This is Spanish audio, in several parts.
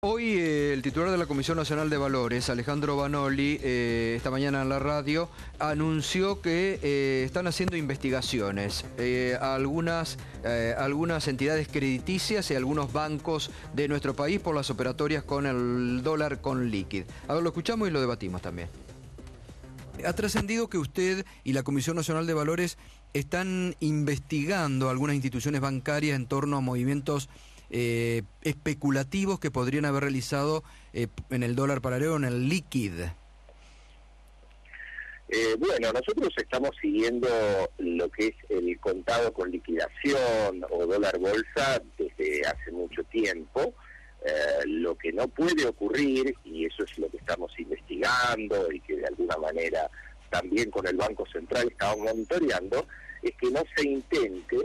Hoy el titular de la Comisión Nacional de Valores, Alejandro Vanoli, esta mañana en la radio, anunció que están haciendo investigaciones a algunas entidades crediticias y algunos bancos de nuestro país por las operatorias con el dólar con liquid. A ver, lo escuchamos y lo debatimos también. Ha trascendido que usted y la Comisión Nacional de Valores están investigando algunas instituciones bancarias en torno a movimientos especulativos que podrían haber realizado en el dólar paralelo, en el liquid. Bueno, nosotros estamos siguiendo lo que es el contado con liquidación o dólar bolsa desde hace mucho tiempo. Lo que no puede ocurrir, y eso es lo que estamos investigando y que de alguna manera también con el Banco Central estamos monitoreando, es que no se intente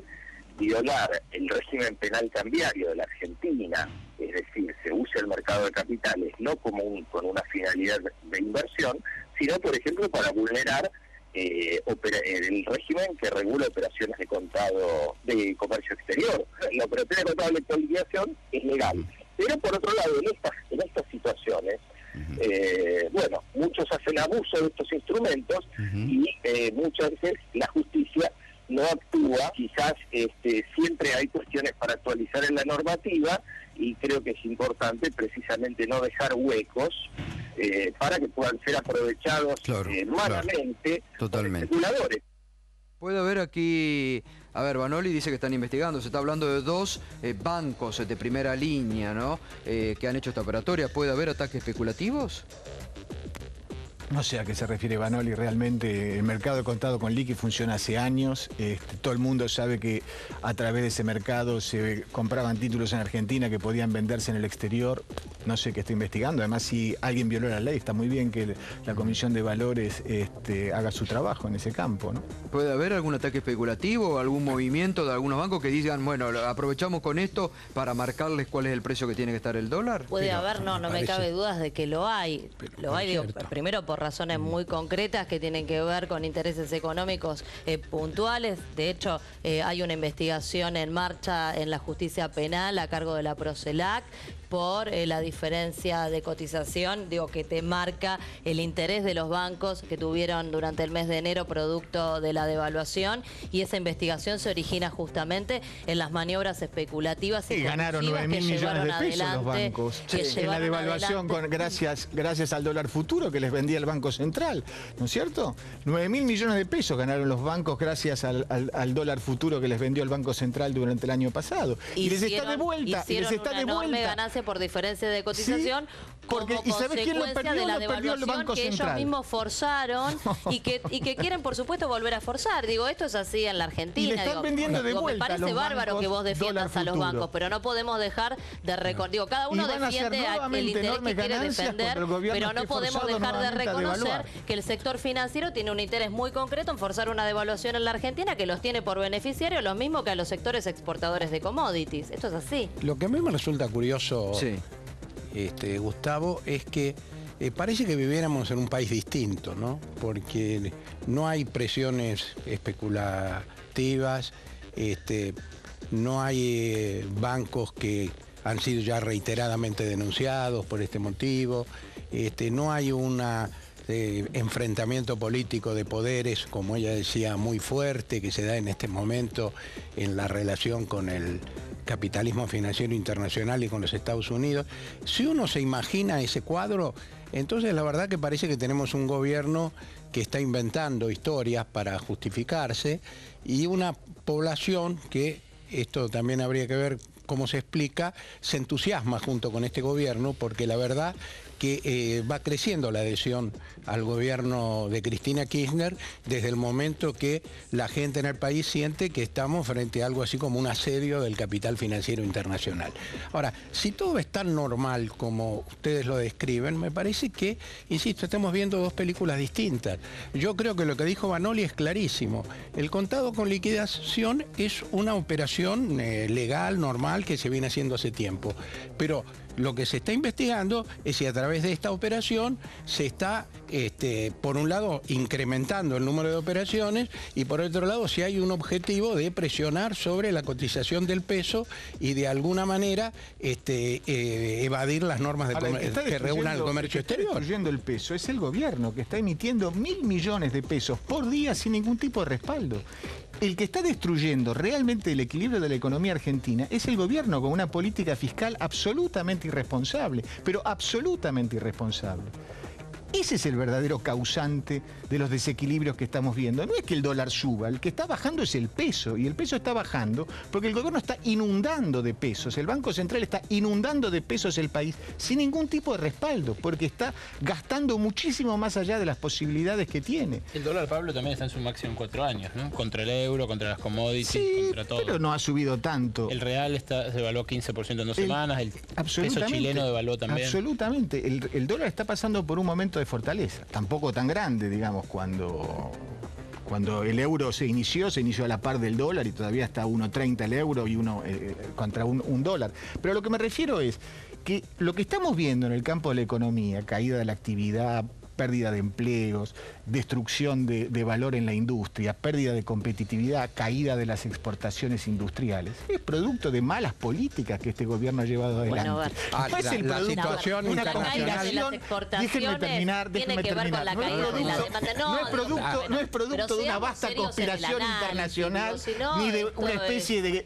violar el régimen penal cambiario de la Argentina, es decir, se usa el mercado de capitales no como con una finalidad de inversión, sino, por ejemplo, para vulnerar el régimen que regula operaciones de contado de comercio exterior. La operación de contado de liquidación es legal, pero por otro lado, en estas situaciones, bueno, muchos hacen abuso de estos instrumentos y muchas veces la justicia no actúa. Quizás siempre hay cuestiones para actualizar en la normativa y creo que es importante precisamente no dejar huecos para que puedan ser aprovechados malamente por especuladores. Puede haber aquí, a ver, Vanoli dice que están investigando, se está hablando de dos bancos de primera línea, ¿no? Que han hecho esta operatoria. ¿Puede haber ataques especulativos? No sé a qué se refiere Vanoli. Realmente el mercado de contado con liqui funciona hace años. Todo el mundo sabe que a través de ese mercado se compraban títulos en Argentina que podían venderse en el exterior. No sé qué está investigando. Además, si alguien violó la ley, está muy bien que la Comisión de Valores haga su trabajo en ese campo, ¿no? ¿Puede haber algún ataque especulativo, algún movimiento de algunos bancos que digan, bueno, aprovechamos con esto para marcarles cuál es el precio que tiene que estar el dólar? Puede haber, no me cabe dudas de que lo hay. Lo hay, digo, primero por razones muy concretas que tienen que ver con intereses económicos puntuales. De hecho, hay una investigación en marcha en la justicia penal a cargo de la Procelac por la diferencia de cotización, digo, que te marca el interés de los bancos que tuvieron durante el mes de enero producto de la devaluación, y esa investigación se origina justamente en las maniobras especulativas y ganaron 9.000 millones de pesos los bancos en la devaluación gracias al dólar futuro que les vendía el Banco Central, ¿no es cierto? 9.000 millones de pesos ganaron los bancos gracias al dólar futuro que les vendió el Banco Central durante el año pasado. Y les está de vuelta. Por diferencia de cotización, porque, como consecuencia de la devaluación que ellos mismos forzaron y que quieren, por supuesto, volver a forzar. Digo, esto es así en la Argentina. Y le están vendiendo de vuelta. Me parece bárbaro que vos defiendas a los bancos, pero no podemos dejar de reconocer. Digo, cada uno defiende el interés que quiere defender, pero no podemos dejar de reconocer que el sector financiero tiene un interés muy concreto en forzar una devaluación en la Argentina que los tiene por beneficiarios, lo mismo que a los sectores exportadores de commodities. Esto es así. Lo que a mí me resulta curioso, Gustavo, es que parece que viviéramos en un país distinto, ¿no? Porque no hay presiones especulativas, no hay bancos que han sido ya reiteradamente denunciados por este motivo, no hay un enfrentamiento político de poderes, como ella decía, muy fuerte, que se da en este momento en la relación con el capitalismo financiero internacional y con los Estados Unidos. Si uno se imagina ese cuadro, entonces la verdad que parece que tenemos un gobierno que está inventando historias para justificarse y una población que, esto también habría que ver cómo se explica, se entusiasma junto con este gobierno, porque la verdad que va creciendo la adhesión al gobierno de Cristina Kirchner desde el momento que la gente en el país siente que estamos frente a algo así como un asedio del capital financiero internacional. Ahora, si todo es tan normal como ustedes lo describen, me parece que, insisto, estamos viendo dos películas distintas. Yo creo que lo que dijo Vanoli es clarísimo. El contado con liquidación es una operación legal, normal, normal que se viene haciendo hace tiempo. Pero lo que se está investigando es si a través de esta operación se está, por un lado, incrementando el número de operaciones y por otro lado, si hay un objetivo de presionar sobre la cotización del peso y de alguna manera evadir las normas que regulan el comercio exterior. Está destruyendo el peso, es el gobierno que está emitiendo 1.000 millones de pesos por día sin ningún tipo de respaldo. El que está destruyendo realmente el equilibrio de la economía argentina es el gobierno con una política fiscal absolutamente irresponsable, pero absolutamente irresponsable. Ese es el verdadero causante de los desequilibrios que estamos viendo. No es que el dólar suba, el que está bajando es el peso, y el peso está bajando porque el gobierno está inundando de pesos, el Banco Central está inundando de pesos el país sin ningún tipo de respaldo, porque está gastando muchísimo más allá de las posibilidades que tiene. El dólar, Pablo, también está en su máximo en 4 años, ¿no? Contra el euro, contra las commodities, sí, contra todo. Pero no ha subido tanto. El real se devaluó 15% en 2 semanas, el peso chileno devaluó también. Absolutamente. El dólar está pasando por un momento de fortaleza, tampoco tan grande, digamos, cuando el euro se inició a la par del dólar y todavía está 1.30 el euro y contra un dólar. Pero a lo que me refiero es que lo que estamos viendo en el campo de la economía, caída de la actividad, pérdida de empleos, destrucción de valor en la industria, pérdida de competitividad, caída de las exportaciones industriales, es producto de malas políticas que este gobierno ha llevado adelante. Bueno, no es el producto situación de una internacional. Déjenme terminar. Tiene que ver con la caída de la demanda. No es producto de una vasta conspiración internacional, ni de una especie de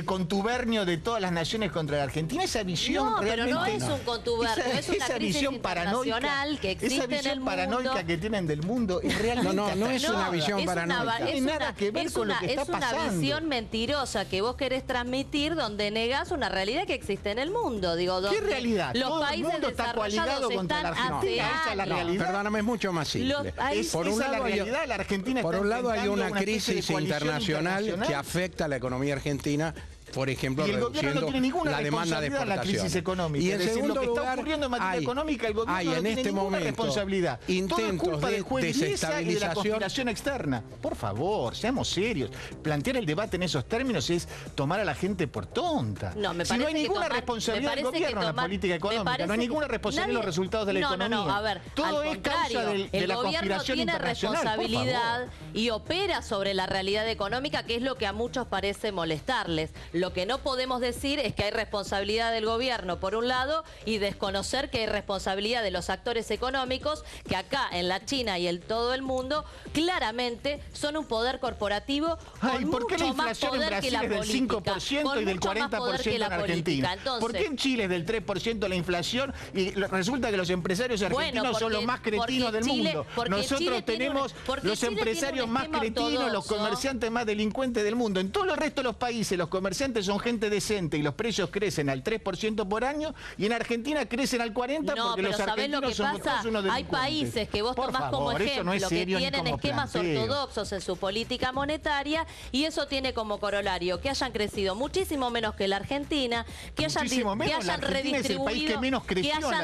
contubernio de todas las naciones contra la Argentina. Esa visión realmente... No, pero no es un contubernio, es una crisis internacional que existe en el mundo. Paranoica que tienen del mundo es realmente... No es una visión paranoica. No tiene nada que ver con lo que está pasando. Es una visión mentirosa que vos querés transmitir donde negás una realidad que existe en el mundo. Digo, ¿qué realidad? Los Todo países el mundo está coaligado contra la Argentina. Esa es la realidad. Perdóname, es mucho más simple. Por un lado, la Argentina por un lado hay una crisis crisis internacional que afecta a la economía argentina. Por ejemplo, y el gobierno no tiene ninguna la demanda de responsabilidad en la crisis económica. Y en segundo lo que lugar, está ocurriendo en materia económica, el gobierno no tiene ninguna responsabilidad. Intentos de desestabilización y de la conspiración externa. Por favor, seamos serios. Plantear el debate en esos términos es tomar a la gente por tonta. No, si no hay ninguna responsabilidad del gobierno en la política económica, no hay ninguna responsabilidad en los resultados de la economía. No, a ver, todo es causa de la conspiración internacional. El gobierno tiene responsabilidad y opera sobre la realidad económica, que es lo que a muchos parece molestarles. Lo que no podemos decir es que hay responsabilidad del gobierno por un lado y desconocer que hay responsabilidad de los actores económicos que acá en la China y en todo el mundo claramente son un poder corporativo con ¿por qué la mucho más inflación en poder Brasil que la es del política, 5% y del 40% en Argentina? ¿Por qué en Chile es del 3% la inflación y resulta que los empresarios argentinos son los más cretinos del mundo? Nosotros tenemos los empresarios más cretinos, los comerciantes más delincuentes del mundo. En todo el resto de los países los comerciantes son gente decente y los precios crecen al 3% por año y en Argentina crecen al 40% porque los argentinos son todos unos delincuentes. Hay países que vos tomás como ejemplo que tienen esquemas ortodoxos en su política monetaria y eso tiene como corolario que hayan crecido muchísimo menos que la Argentina, que hayan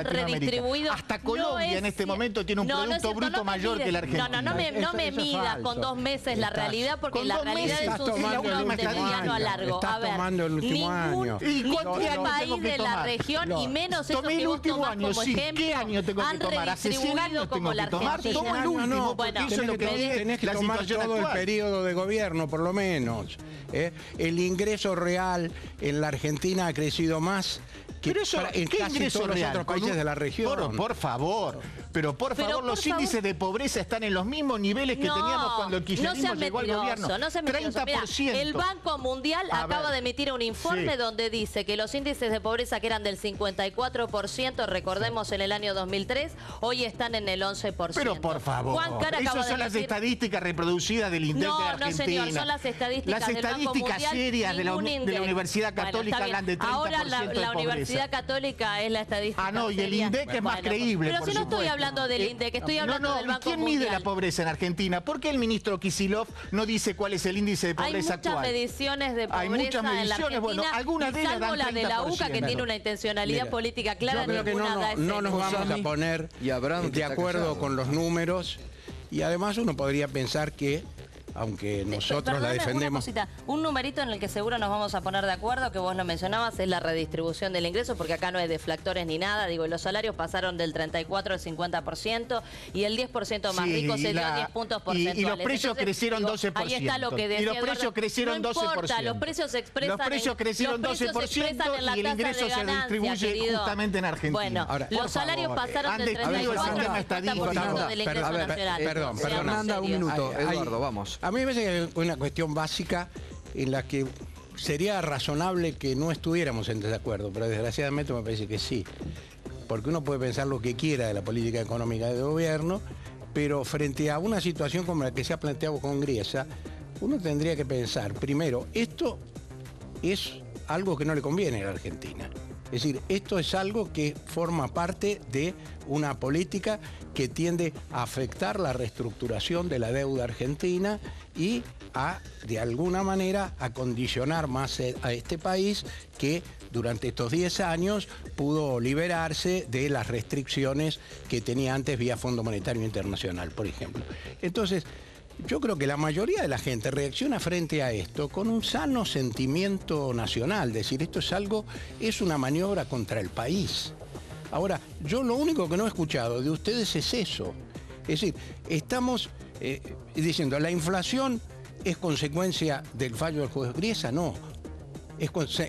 redistribuido. Hasta Colombia en este momento tiene un producto bruto mayor que la Argentina. No me midas con 2 meses la realidad porque la realidad es un ciclo de mediano a largo. A ver, ningún país de la región y menos eso que vos tomás como ejemplo ¿qué año tengo que tomar? Hace 100 años como la Argentina. Todo el último, bueno, tenés que tomar todo el periodo de gobierno, por lo menos. El ingreso real en la Argentina ha crecido más que en casi todos los otros países de la región. Por favor, los índices de pobreza están en los mismos niveles que teníamos cuando el kirchnerismo llegó al gobierno. 30%. Mirá, el Banco Mundial acaba de emitir un informe donde dice que los índices de pobreza que eran del 54%, recordemos en el año 2003, hoy están en el 11%. Pero por favor, esas son las estadísticas reproducidas del INDEC de Argentina. No, señor, son las estadísticas del Banco Mundial, serias de la Universidad Católica hablan de 30% ahora de la pobreza. Universidad Católica es la estadística y el INDEC es más creíble, pero si no estoy hablando del INDEC, estoy hablando del Banco Mundial. ¿Quién mide la pobreza en Argentina? ¿Por qué el ministro Kicillof no dice cuál es el índice de pobreza actual? Hay muchas mediciones de pobreza en la Argentina, algunas de ellas salvo la de la UCA, que tiene una intencionalidad política clara. Yo creo que no nos vamos a poner de acuerdo con los números y además uno podría pensar que aunque nosotros la defendemos. Una cosita, un numerito en el que seguro nos vamos a poner de acuerdo, que vos lo mencionabas, es la redistribución del ingreso, porque acá no hay deflactores ni nada. Digo, los salarios pasaron del 34 al 50% y el 10% más rico se dio 10 puntos porcentuales. Y los precios crecieron 12%. Ahí está lo que decía y los precios crecieron 12%. Importa, los precios se expresan. Los precios crecieron 12% y el ingreso se distribuye justamente en Argentina. Bueno, ahora, los salarios pasaron del 34 al 50% del ingreso nacional. Perdón. Fernanda, un minuto. Eduardo, vamos. A mí me parece que hay una cuestión básica en la que sería razonable que no estuviéramos en desacuerdo, pero desgraciadamente me parece que sí. Porque uno puede pensar lo que quiera de la política económica del gobierno, pero frente a una situación como la que se ha planteado con Griesa, uno tendría que pensar, primero, esto es algo que no le conviene a la Argentina. Es decir, esto es algo que forma parte de una política que tiende a afectar la reestructuración de la deuda argentina y a, de alguna manera, a condicionar más a este país que durante estos 10 años pudo liberarse de las restricciones que tenía antes vía Fondo Monetario Internacional, por ejemplo. Entonces, yo creo que la mayoría de la gente reacciona frente a esto con un sano sentimiento nacional, es decir, esto es una maniobra contra el país. Ahora, yo lo único que no he escuchado de ustedes es eso. Es decir, estamos diciendo, ¿la inflación es consecuencia del fallo del juez Griesa? No.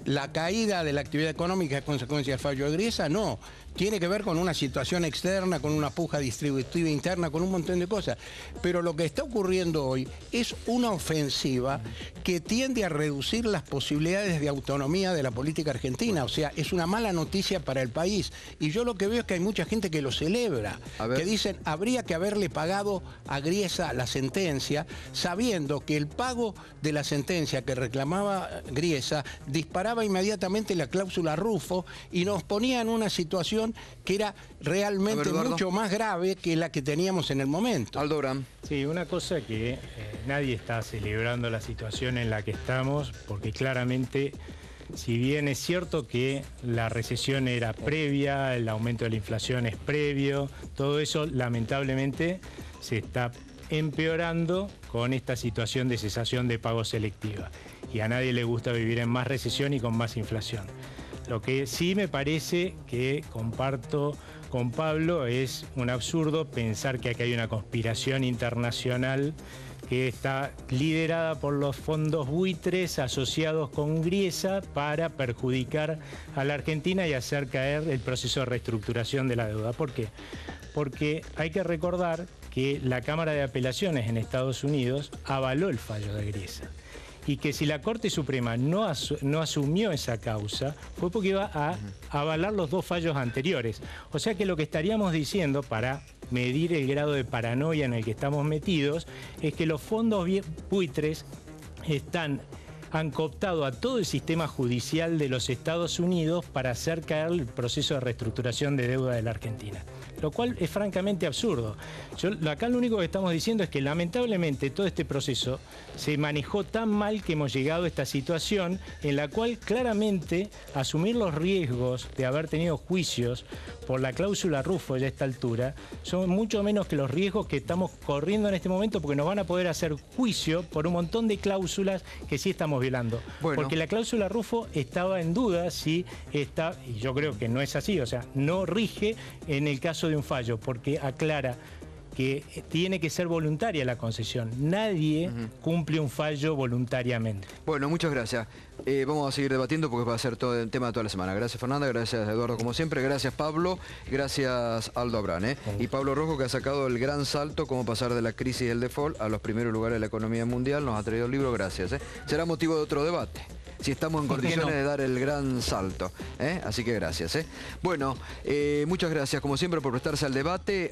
¿La caída de la actividad económica es consecuencia del fallo de Griesa? No. Tiene que ver con una situación externa, con una puja distributiva interna, con un montón de cosas. Pero lo que está ocurriendo hoy es una ofensiva que tiende a reducir las posibilidades de autonomía de la política argentina. O sea, es una mala noticia para el país. Y yo lo que veo es que hay mucha gente que lo celebra, que dicen, habría que haberle pagado a Griesa la sentencia, sabiendo que el pago de la sentencia que reclamaba Griesa disparaba inmediatamente la cláusula Rufo y nos ponía en una situación que era realmente mucho más grave que la que teníamos en el momento. Aldo Bram. Sí, una cosa que nadie está celebrando la situación en la que estamos, porque claramente, si bien es cierto que la recesión era previa, el aumento de la inflación es previo, todo eso lamentablemente se está empeorando con esta situación de cesación de pago selectiva. Y a nadie le gusta vivir en más recesión y con más inflación. Lo que sí me parece que comparto con Pablo es un absurdo pensar que aquí hay una conspiración internacional que está liderada por los fondos buitres asociados con Griesa para perjudicar a la Argentina y hacer caer el proceso de reestructuración de la deuda. ¿Por qué? Porque hay que recordar que la Cámara de Apelaciones en Estados Unidos avaló el fallo de Griesa. Y que si la Corte Suprema no asumió esa causa, fue porque iba a avalar los dos fallos anteriores. O sea que lo que estaríamos diciendo, para medir el grado de paranoia en el que estamos metidos, es que los fondos buitres han cooptado a todo el sistema judicial de los Estados Unidos para hacer caer el proceso de reestructuración de deuda de la Argentina. Lo cual es francamente absurdo. Acá lo único que estamos diciendo es que lamentablemente todo este proceso se manejó tan mal que hemos llegado a esta situación en la cual claramente asumir los riesgos de haber tenido juicios por la cláusula Rufo ya a esta altura son mucho menos que los riesgos que estamos corriendo en este momento, porque nos van a poder hacer juicio por un montón de cláusulas que sí estamos violando. Bueno. Porque la cláusula Rufo estaba en duda si está, y yo creo que no es así, o sea, no rige en el caso de un fallo, porque aclara que tiene que ser voluntaria la concesión. Nadie cumple un fallo voluntariamente. Bueno, muchas gracias. Vamos a seguir debatiendo porque va a ser todo el tema de toda la semana. Gracias Fernanda, gracias Eduardo como siempre, gracias Pablo, gracias Aldo Abrán. Y Pablo Rojo, que ha sacado el gran salto, cómo pasar de la crisis del default a los primeros lugares de la economía mundial, nos ha traído el libro, gracias. Será motivo de otro debate, si estamos en condiciones de dar el gran salto. Así que gracias. Bueno, muchas gracias como siempre por prestarse al debate.